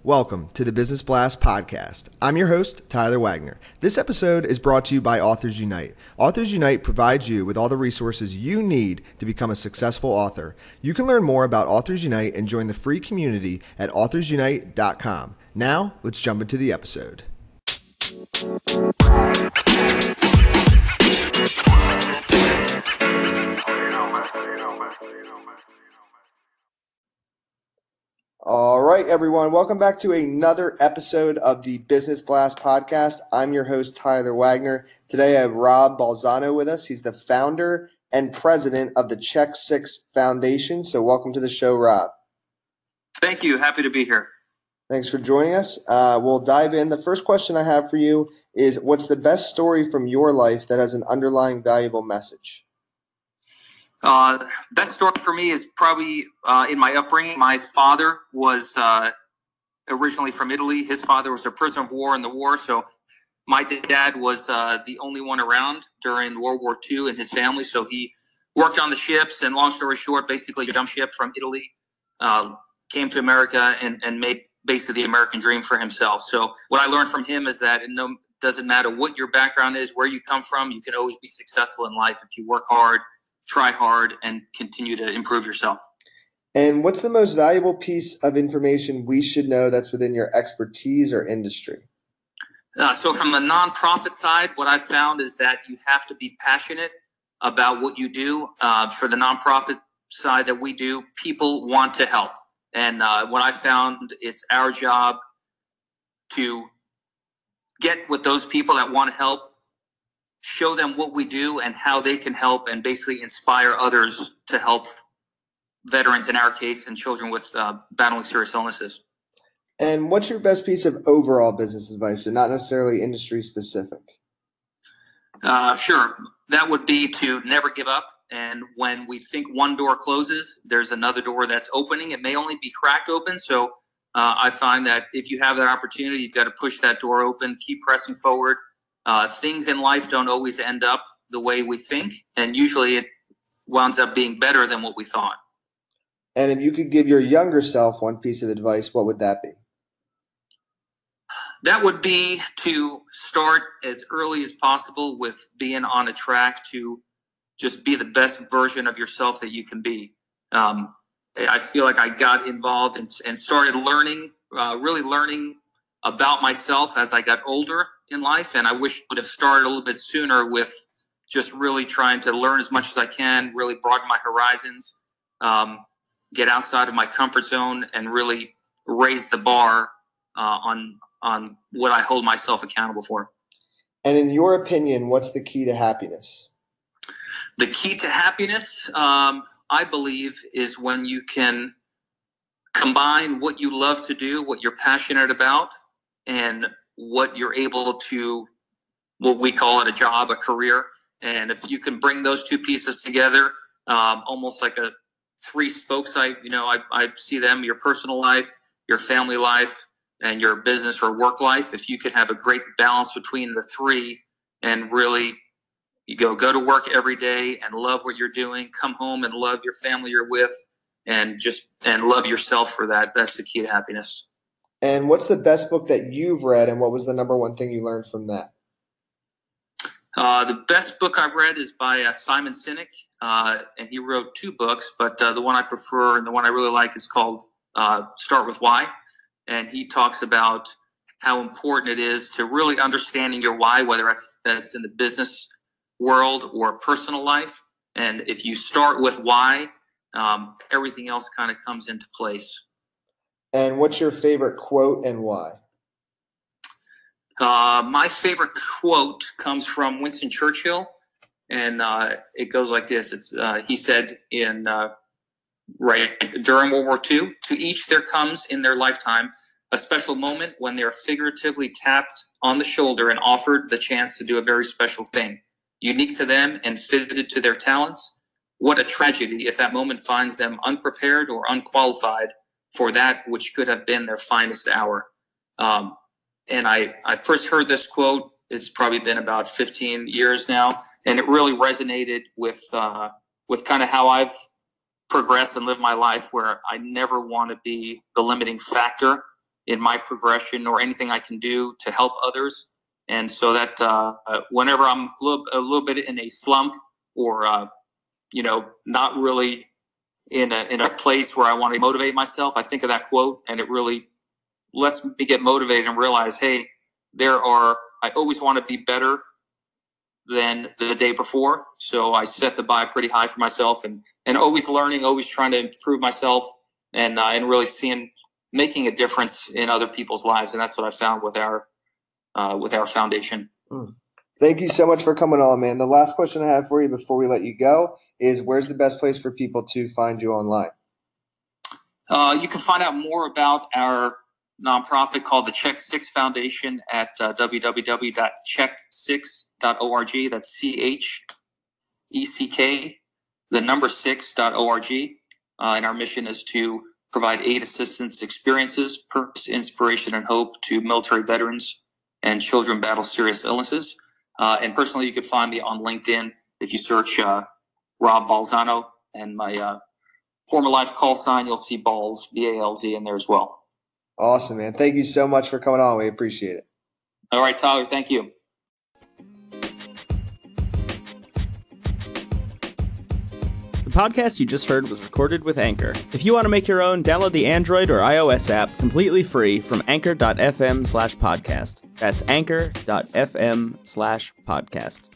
Welcome to the Business Blast podcast. I'm your host, Tyler Wagner. This episode is brought to you by Authors Unite. Authors Unite provides you with all the resources you need to become a successful author. You can learn more about Authors Unite and join the free community at authorsunite.com. Now, let's jump into the episode. All right, everyone. Welcome back to another episode of the Business Blast podcast. I'm your host, Tyler Wagner. Today I have Rob Balzano with us. He's the founder and president of the Check-6 Foundation. So welcome to the show, Rob. Thank you. Happy to be here. Thanks for joining us. We'll dive in. The first question I have for you is, what's the best story from your life that has an underlying valuable message? Best story for me is probably in my upbringing. My father was originally from Italy. His father was a prisoner of war in the war, so my dad was the only one around during World War II in his family. So he worked on the ships, and long story short, basically jumped ship from Italy, came to America, and made basically the American dream for himself. So what I learned from him is that it doesn't matter what your background is, where you come from, you can always be successful in life if you work hard, try hard, and continue to improve yourself. And what's the most valuable piece of information we should know that's within your expertise or industry? So from the nonprofit side, what I've found is that you have to be passionate about what you do. For the nonprofit side that we do, people want to help. And what I found, it's our job to get with those people that want to help, show them what we do and how they can help, and basically inspire others to help veterans, in our case, and children with battling serious illnesses. And what's your best piece of overall business advice, and not necessarily industry specific? Sure. That would be to never give up. And when we think one door closes, there's another door that's opening. It may only be cracked open. So I find that if you have that opportunity, you've got to push that door open, keep pressing forward. Things in life don't always end up the way we think, and usually it winds up being better than what we thought. And if you could give your younger self one piece of advice, what would that be? That would be to start as early as possible with being on a track to just be the best version of yourself that you can be. I feel like I got involved and started learning, really learning about myself as I got older in life, and I wish I would have started a little bit sooner with just really trying to learn as much as I can, really broaden my horizons, get outside of my comfort zone, and really raise the bar on what I hold myself accountable for. And in your opinion, what's the key to happiness? The key to happiness, I believe, is when you can combine what you love to do, what you're passionate about, and what you're able to, what we call it a job, a career. And if you can bring those two pieces together, almost like a three spokes, I see them, your personal life, your family life, and your business or work life. If you could have a great balance between the three and really you go to work every day and love what you're doing, come home and love your family you're with, and love yourself for that. That's the key to happiness. And what's the best book that you've read, and what was the number one thing you learned from that? The best book I've read is by Simon Sinek, and he wrote two books, but the one I prefer and the one I really like is called Start With Why. And he talks about how important it is to really understanding your why, whether that's in the business world or personal life. And if you start with why, everything else kind of comes into place. And what's your favorite quote and why? My favorite quote comes from Winston Churchill, and it goes like this. He said during World War II, to each there comes in their lifetime a special moment when they are figuratively tapped on the shoulder and offered the chance to do a very special thing, unique to them and fitted to their talents. What a tragedy if that moment finds them unprepared or unqualified for that which could have been their finest hour. And I first heard this quote, it's probably been about 15 years now, and it really resonated with kind of how I've progressed and lived my life, where I never want to be the limiting factor in my progression or anything I can do to help others. And so that whenever I'm a little bit in a slump or not really in a place where I want to motivate myself, I think of that quote, and it really lets me get motivated and realize, hey, I always want to be better than the day before. So I set the bar pretty high for myself, and always learning, always trying to improve myself, and really making a difference in other people's lives. And that's what I found with our foundation. Thank you so much for coming on, man. The last question I have for you before we let you go is, where's the best place for people to find you online? You can find out more about our nonprofit called the Check-6 Foundation at www.check6.org. That's CHECK, the number 6.org. And our mission is to provide aid, assistance, experiences, purpose, inspiration, and hope to military veterans and children battle serious illnesses. And personally, you can find me on LinkedIn if you search Rob Balzano, and my former life call sign, you'll see Balz, B-A-L-Z, in there as well. Awesome, man. Thank you so much for coming on. We appreciate it. All right, Tyler. Thank you. The podcast you just heard was recorded with Anchor. If you want to make your own, download the Android or iOS app completely free from anchor.fm/podcast. That's anchor.fm/podcast.